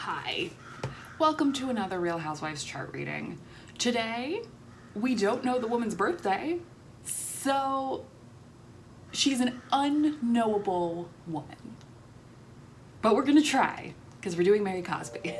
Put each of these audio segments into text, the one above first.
Hi, welcome to another Real Housewives chart reading. Today, we don't know the woman's birthday, so she's an unknowable woman. But we're gonna try, because we're doing Mary Cosby.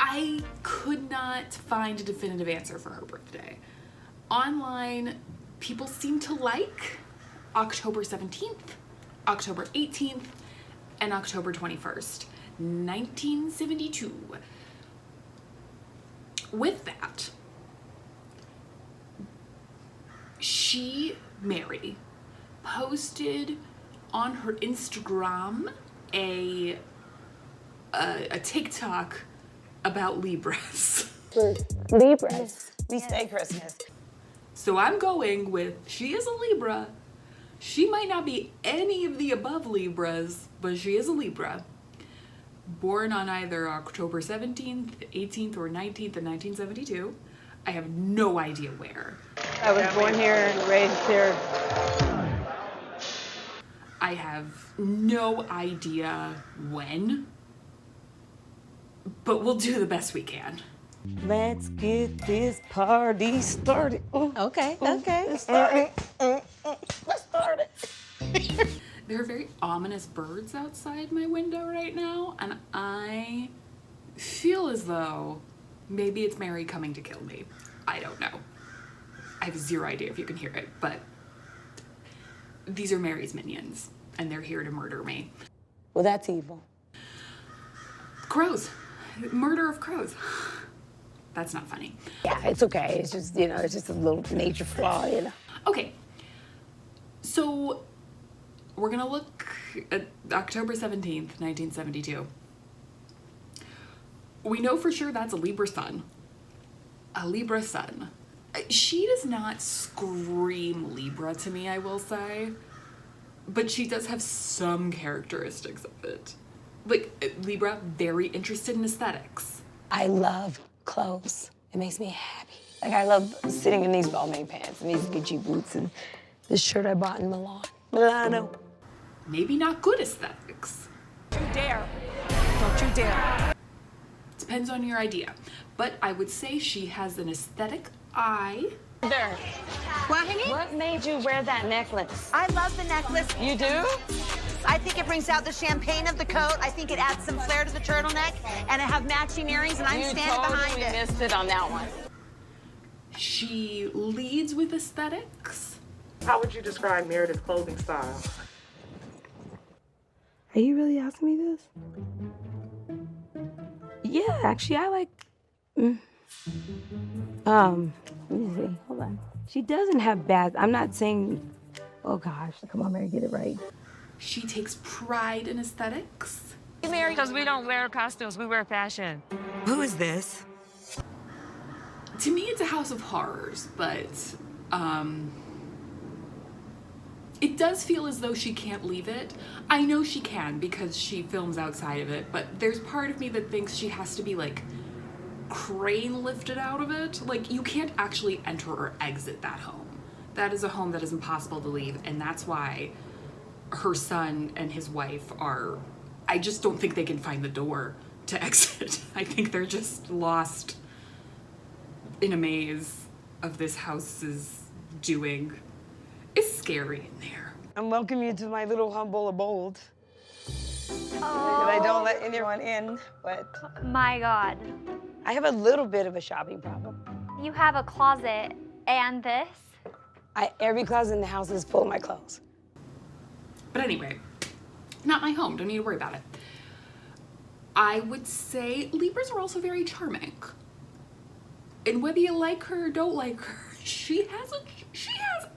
I could not find a definitive answer for her birthday. Online, people seem to like October 17th, October 18th, and October 21st, 1972. With that, Mary, posted on her Instagram a TikTok about Libras. Libras. We stay Christmas. So I'm going with, she is a Libra. She might not be any of the above Libras, but she is a Libra. Born on either October 17th, 18th, or 19th in 1972. I have no idea where. I was born here and raised here. I have no idea when, but we'll do the best we can. Let's get this party started. Okay. Let's start it. Let's start it. There are very ominous birds outside my window right now, and I feel as though maybe it's Mary coming to kill me. I don't know. I have zero idea if you can hear it, but these are Mary's minions, and they're here to murder me. Well, that's evil. Crows. Murder of crows. That's not funny. Yeah, it's okay. It's just, it's just a little nature flaw, Okay. So we're gonna look at October 17th, 1972. We know for sure that's a Libra sun. A Libra sun. She does not scream Libra to me, I will say, but she does have some characteristics of it. Like, Libra, very interested in aesthetics. I love clothes. It makes me happy. Like, I love sitting in these Balmain pants and these Gucci boots and this shirt I bought in Milano. Maybe not good aesthetics. Don't you dare. Don't you dare. Depends on your idea. But I would say she has an aesthetic eye. There. What, honey? What made you wear that necklace? I love the necklace. You do? I think it brings out the champagne of the coat. I think it adds some flair to the turtleneck, and I have matching earrings, and I'm standing behind it. You missed it on that one. She leads with aesthetics. How would you describe Meredith's clothing style? Are you really asking me this? Yeah, actually, I like... let me see. Hold on. She doesn't have bad... I'm not saying... Oh, gosh. Come on, Mary, get it right. She takes pride in aesthetics. Mary, Because we don't wear costumes, we wear fashion. Who is this? To me, it's a house of horrors, but it does feel as though she can't leave it. I know she can because she films outside of it, but there's part of me that thinks she has to be, like, crane lifted out of it. Like, you can't actually enter or exit that home. That is a home that is impossible to leave, and that's why her son and his wife are... I just don't think they can find the door to exit. I think they're just lost in a maze of this house's doing. It's scary in there. I'm welcoming you to my little humble abode. I don't let anyone in, but... My God. I have a little bit of a shopping problem. You have a closet and this? Every closet in the house is full of my clothes. But anyway, not my home. Don't need to worry about it. I would say Libras are also very charming. And whether you like her or don't like her, she has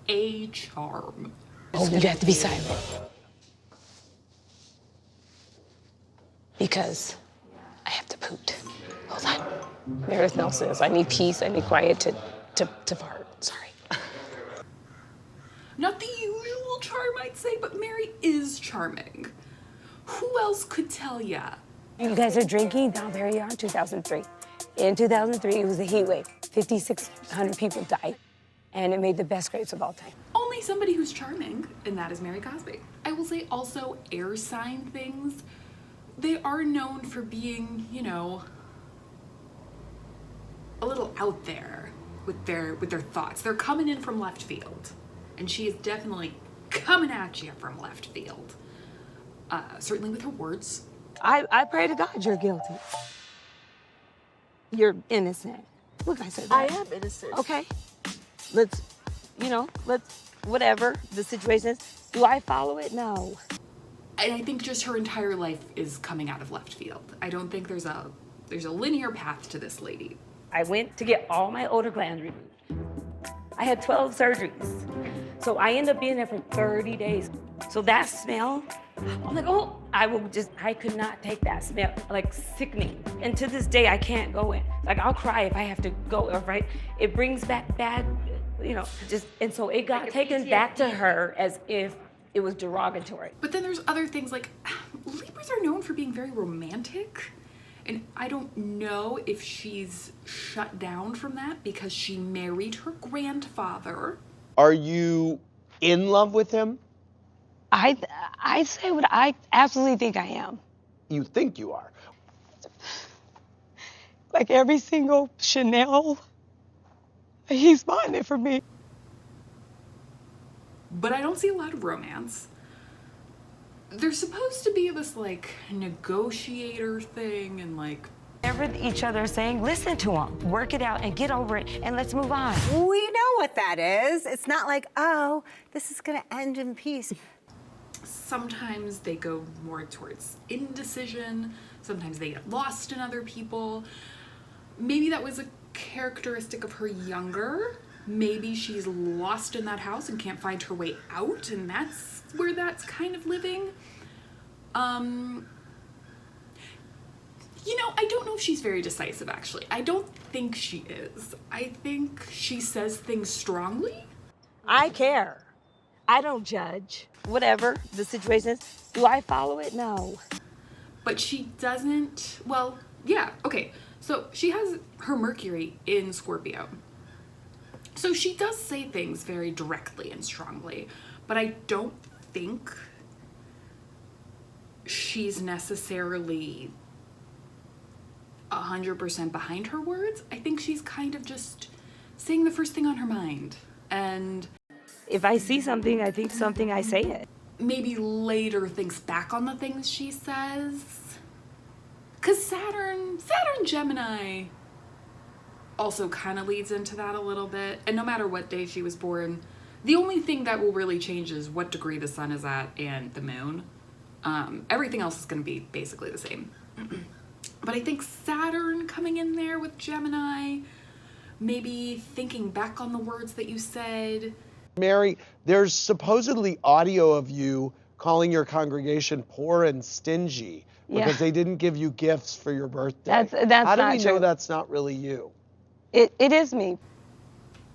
a charm. Oh, you have to be silent. Because I have to poot. Hold on. Meredith Nelson says I need peace, I need quiet to fart. Sorry. Not the usual charm, I'd say, but Mary is charming. Who else could tell ya? You guys are drinking? Now there you are in 2003. In 2003, it was a heat wave. 5,600 people died. and it made the best grapes of all time. Only somebody who's charming, and that is Mary Cosby. I will say also air sign things, they are known for being, you know, a little out there with their thoughts. They're coming in from left field, and she is definitely coming at you from left field. Certainly with her words. I pray to God you're guilty. You're innocent. Look, I said that. I am innocent. Okay. Let's whatever the situation is. Do I follow it? No. And I think just her entire life is coming out of left field. I don't think there's a linear path to this lady. I went to get all my odor glands removed. I had 12 surgeries. So I ended up being there for 30 days. So that smell, I'm like, oh, I could not take that smell, like sickening. And to this day, I can't go in. Like, I'll cry if I have to go, right? It brings back bad, you know, and so it got taken back to her as if it was derogatory. But then there's other things like, Libras are known for being very romantic. And I don't know if she's shut down from that because she married her grandfather. Are you in love with him? I say what I absolutely think I am. You think you are. Like every single Chanel, he's buying it for me. But I don't see a lot of romance. There's supposed to be this like negotiator thing and like Whatever each other are saying, listen to them. Work it out and get over it, and let's move on. We know what that is. It's not like, oh, this is gonna end in peace. sometimes they go more towards indecision, sometimes they get lost in other people. Maybe that was a characteristic of her younger. Maybe she's lost in that house and can't find her way out, and that's where that's kind of living. You know, I don't know if she's very decisive, actually. I don't think she is. I think she says things strongly. I care. I don't judge. Whatever the situation is. Do I follow it? No. But she doesn't, well, yeah, okay. So she has her Mercury in Scorpio. So she does say things very directly and strongly, but I don't think she's necessarily 100% behind her words. I think she's kind of just saying the first thing on her mind. And if I see something, I think something, I say it. Maybe later thinks back on the things she says. Because Saturn, Gemini also kind of leads into that a little bit. And no matter what day she was born, the only thing that will really change is what degree the sun is at and the moon. Everything else is going to be basically the same. But I think Saturn coming in there with Gemini, maybe thinking back on the words that you said. Mary, there's supposedly audio of you calling your congregation poor and stingy because they didn't give you gifts for your birthday. That's How do not we true. know that's not really you? It is me.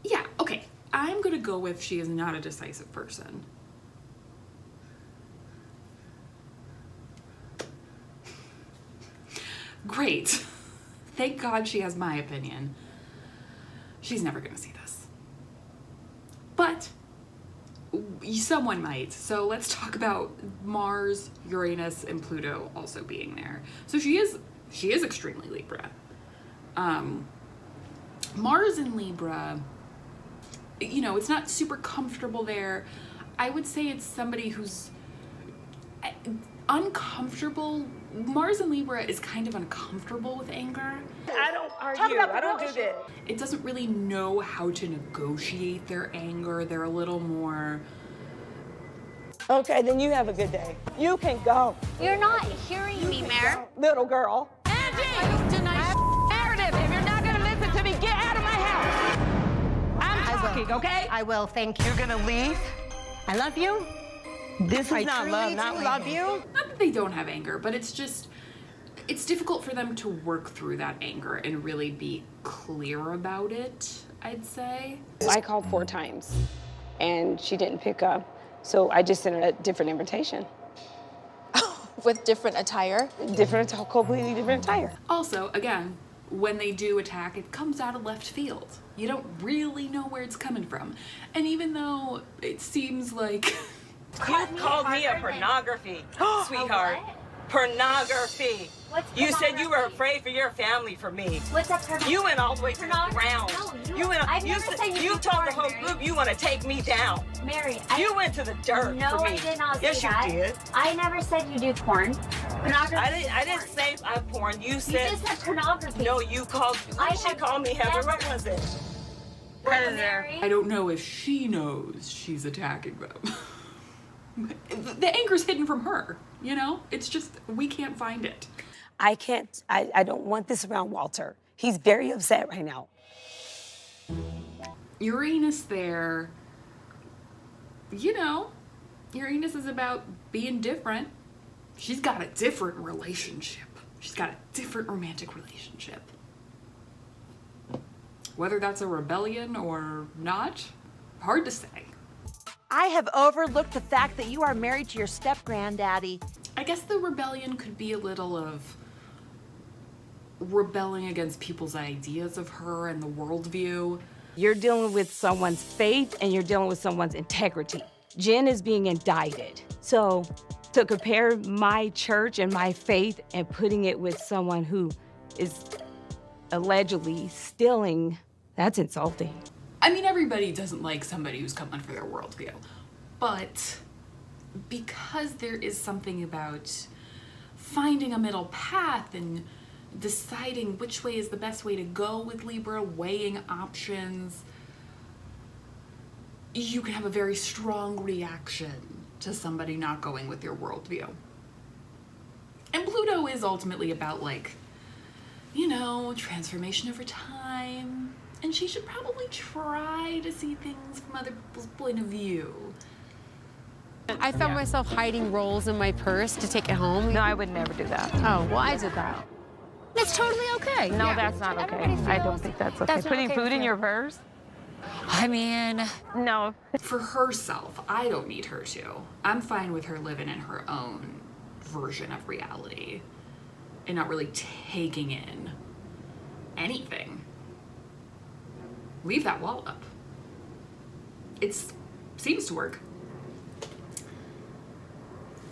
Yeah, okay. I'm going to go with she is not a decisive person. Great. Thank God she has my opinion. She's never going to see this. But someone might. So let's talk about Mars, Uranus, and Pluto also being there. So she is extremely Libra. Mars in Libra, you know, it's not super comfortable there. I would say it's somebody who's uncomfortable. Mars in Libra is kind of uncomfortable with anger. I don't argue. I don't do this. It doesn't really know how to negotiate their anger. They're a little more... Okay, then you have a good day. You can go. You're not hearing me, Mare. Little girl. Angie! Narrative. If you're not gonna listen to me, get out of my house. I'm talking, okay? I will, thank you. You're gonna leave? I love you. This is I not truly love, do not love you. Not that they don't have anger, but it's just... It's difficult for them to work through that anger and really be clear about it, I'd say. I called 4 times, and she didn't pick up. So I just sent her a different invitation. With different attire? Completely different attire. Also, again, when they do attack, it comes out of left field. You don't really know where it's coming from. And even though it seems like... You called me a pornography, sweetheart. Pornography. You said you were afraid for your family for me. What's up, pornography? You went all the way to the ground. No, You told the whole group you want to take me down. Mary, You went to the dirt no, for me. I did not Yes, say that. you did. I never said you do porn. Pornography. I didn't say I porn. You said. You just said pornography. No, you called. She called me Heather. What was it? Predator. I don't know if she knows she's attacking them. The anger's hidden from her, you know? It's just, we can't find it. I don't want this around Walter. He's very upset right now. Uranus there, you know, Uranus is about being different. She's got a different relationship. She's got a different romantic relationship. Whether that's a rebellion or not, hard to say. I have overlooked the fact that you are married to your step-granddaddy. I guess the rebellion could be a little of rebelling against people's ideas of her and the worldview. You're dealing with someone's faith and you're dealing with someone's integrity. Jen is being indicted. So to compare my church and my faith and putting it with someone who is allegedly stealing, that's insulting. I mean, everybody doesn't like somebody who's coming for their worldview, but because there is something about finding a middle path and deciding which way is the best way to go with Libra, weighing options, you can have a very strong reaction to somebody not going with your worldview. And Pluto is ultimately about, like, you know, transformation over time. And she should probably try to see things from other people's point of view. I found myself hiding rolls in my purse to take it home. No, I would never do that. Oh, why is it that? That's totally okay. No, that's not okay. I don't think that's okay. That's not Putting okay food with in you. your purse? I mean, No. For herself, I don't need her to. I'm fine with her living in her own version of reality and not really taking in anything. Leave that wall up. It seems to work.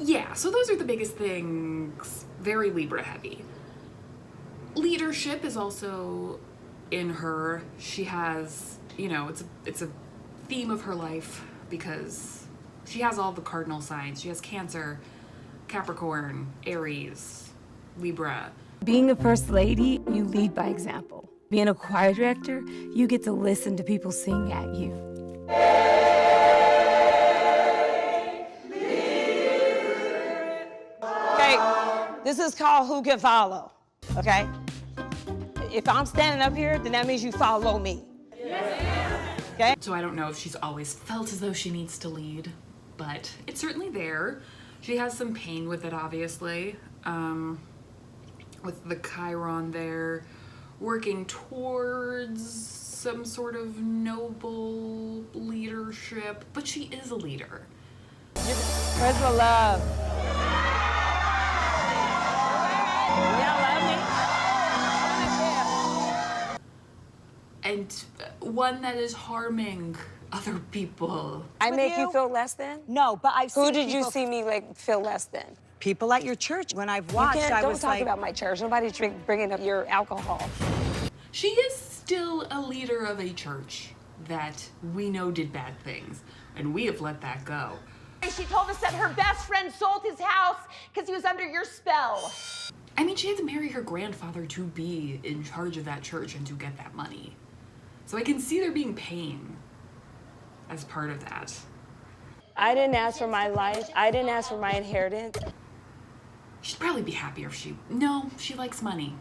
Yeah, so those are the biggest things. Very Libra heavy. Leadership is also in her. She has, you know, it's a theme of her life because she has all the cardinal signs. She has Cancer, Capricorn, Aries, Libra. Being a first lady, you lead by example. Being a choir director, you get to listen to people sing at you. Okay, this is called Who Can Follow, okay? If I'm standing up here, then that means you follow me. Okay? So I don't know if she's always felt as though she needs to lead, but it's certainly there. She has some pain with it, obviously, with the Chiron there, working towards some sort of noble leadership, but she is a leader. Where's the love? Y'all love me? And one that is harming other people. I make you feel less than? No, but I've seen Who did you people- see me like feel less than? People at your church. When I've watched, I Don't was talk like, about my church. Nobody's bringing up your alcohol. She is still a leader of a church that we know did bad things, and we have let that go. she told us that her best friend sold his house because he was under your spell. I mean, she had to marry her grandfather to be in charge of that church and to get that money. So I can see there being pain as part of that. I didn't ask for my life. I didn't ask for my inheritance. She'd probably be happier if no, she likes money.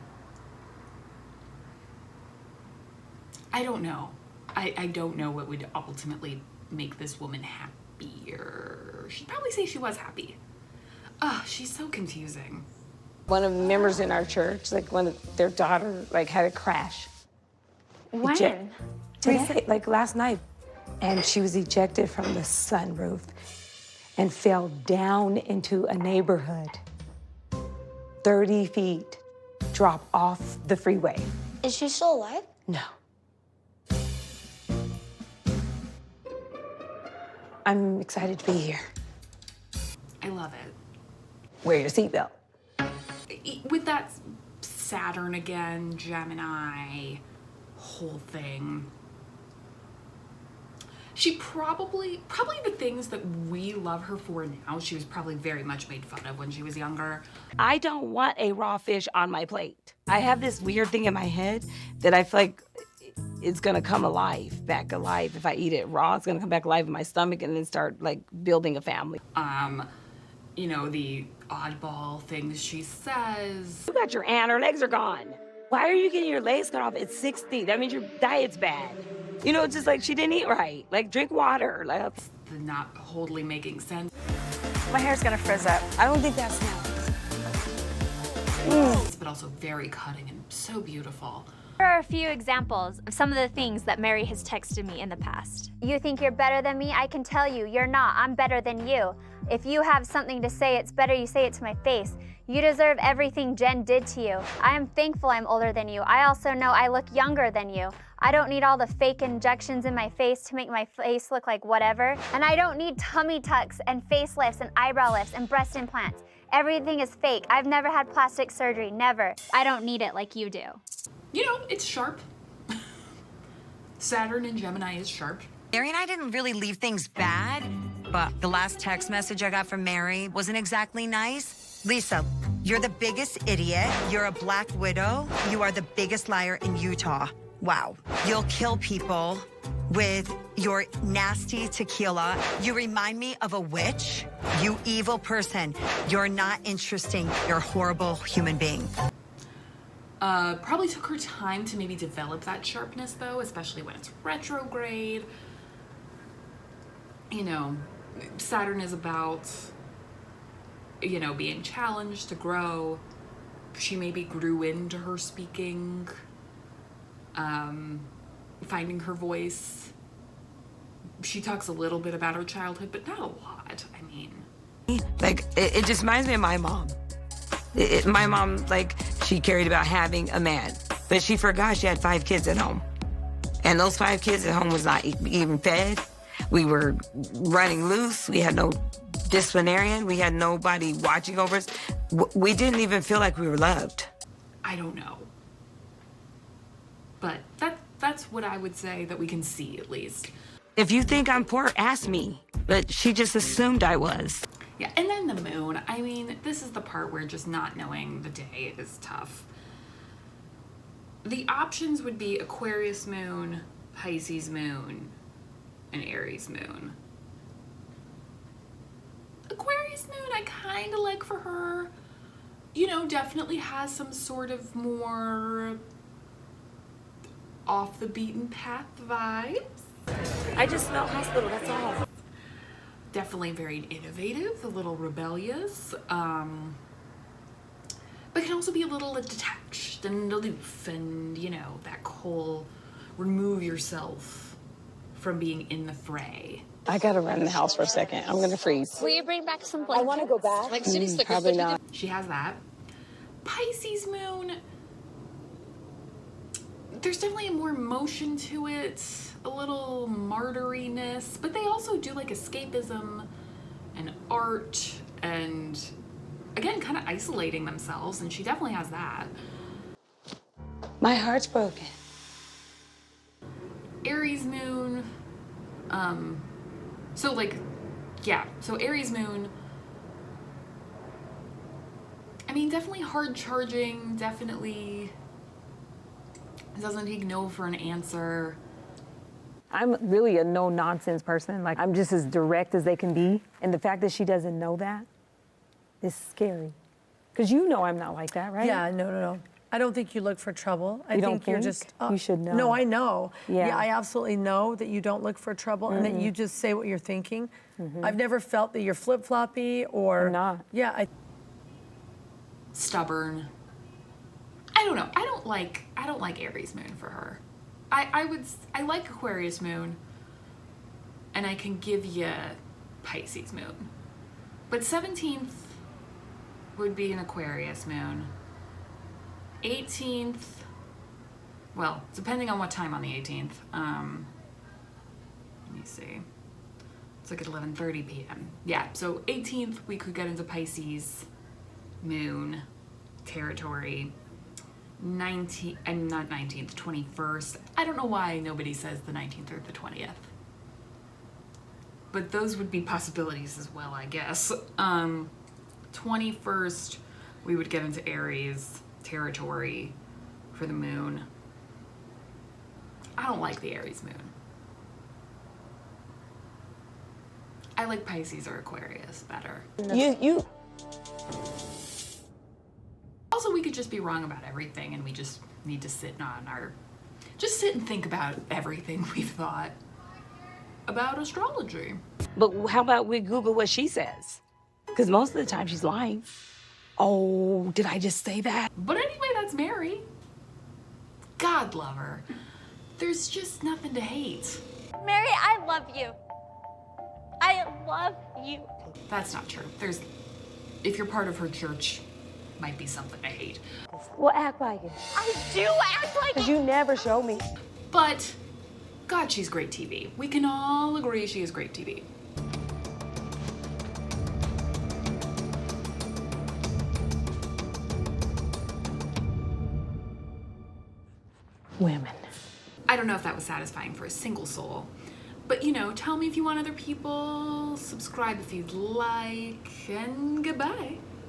I don't know. I don't know what would ultimately make this woman happier. She'd probably say she was happy. She's so confusing. One of the members in our church, like one of their daughter, like had a crash. When? Today, like last night. And she was ejected from the sunroof and fell down into a neighborhood. 30 feet, drop off the freeway. Is she still alive? No. I'm excited to be here. I love it. Wear your seatbelt. With that Saturn again, Gemini whole thing, she probably the things that we love her for now, she was probably very much made fun of when she was younger. I don't want a raw fish on my plate. I have this weird thing in my head that I feel like it's gonna come back alive. If I eat it raw, it's gonna come back alive in my stomach and then start like building a family. You know, the oddball things she says. You got your aunt, her legs are gone. Why are you getting your legs cut off at 60? That means your diet's bad. You know, just like she didn't eat right. Like, drink water. Like, the not wholly making sense. My hair's gonna frizz up. I don't think that's now. But also very cutting and so beautiful. Here are a few examples of some of the things that Mary has texted me in the past. You think you're better than me? I can tell you, you're not. I'm better than you. If you have something to say, it's better you say it to my face. You deserve everything Jen did to you. I am thankful I'm older than you. I also know I look younger than you. I don't need all the fake injections in my face to make my face look like whatever. And I don't need tummy tucks and facelifts and eyebrow lifts and breast implants. Everything is fake. I've never had plastic surgery, never. I don't need it like you do. You know, it's sharp. Saturn and Gemini is sharp. Mary and I didn't really leave things bad, but the last text message I got from Mary wasn't exactly nice. Lisa, you're the biggest idiot. You're a black widow. You are the biggest liar in Utah. Wow. You'll kill people with your nasty tequila. You remind me of a witch. You evil person. You're not interesting. You're a horrible human being. Probably took her time to maybe develop that sharpness though, especially when it's retrograde. You know, Saturn is about, you know, being challenged to grow. She maybe grew into her speaking, finding her voice. She talks a little bit about her childhood, but not a lot. I mean, like, it just reminds me of my mom. My mom, like, she cared about having a man, but she forgot she had 5 kids at home. And those 5 kids at home was not even fed. We were running loose. We had no disciplinarian. We had nobody watching over us. We didn't even feel like we were loved. I don't know. But that's what I would say that we can see, at least. If you think I'm poor, ask me. But she just assumed I was. Yeah, and then the moon. I mean, this is the part where just not knowing the day is tough. The options would be Aquarius moon, Pisces moon, and Aries moon. Aquarius moon, I kind of like for her. You know, definitely has some sort of more off the beaten path vibes. I just smell hospital, that's all. Definitely very innovative, a little rebellious, but can also be a little detached and aloof and, you know, that whole remove yourself from being in the fray. I gotta run in the house for a second. I'm gonna freeze. Will you bring back some blankets? I want to go back. Like city stickers. Probably not. She has that. Pisces moon, there's definitely more emotion to it, a little martyriness, but they also do like escapism and art and, again, kind of isolating themselves, and she definitely has that. My heart's broken. Aries moon, so like, yeah, so Aries moon, I mean, definitely hard charging, definitely doesn't take no for an answer. I'm really a no-nonsense person. Like, I'm just as direct as they can be. And the fact that she doesn't know that is scary. Because you know I'm not like that, right? Yeah, no. I don't think you look for trouble. I think you're just... You should know. No, I know. Yeah. I absolutely know that you don't look for trouble and that you just say what you're thinking. I've never felt that you're flip-floppy or... I'm not. Yeah, Stubborn. I don't know. I don't like Aries moon for her. I like Aquarius moon, and I can give you Pisces moon. But 17th would be an Aquarius moon. 18th Well, depending on what time on the 18th. Let me see. It's like at 11:30 p.m. Yeah, so 18th we could get into Pisces, Moon, territory. 19th, and not 19th, 21st. I don't know why nobody says the 19th or the 20th. But those would be possibilities as well, I guess. 21st, we would get into Aries territory for the moon. I don't like the Aries moon. I like Pisces or Aquarius better. You. Also, we could just be wrong about everything and we just need to sit and think about everything we've thought about astrology. But how about we Google what she says? Because most of the time she's lying. Oh, did I just say that? But anyway, that's Mary. God love her. There's just nothing to hate. Mary, I love you. I love you. That's not true. If you're part of her church, might be something I hate. Well, act like it. I do act like Because you never show me. But, God, she's great TV. We can all agree she is great TV. Women. I don't know if that was satisfying for a single soul. But, tell me if you want other people, subscribe if you'd like, and goodbye.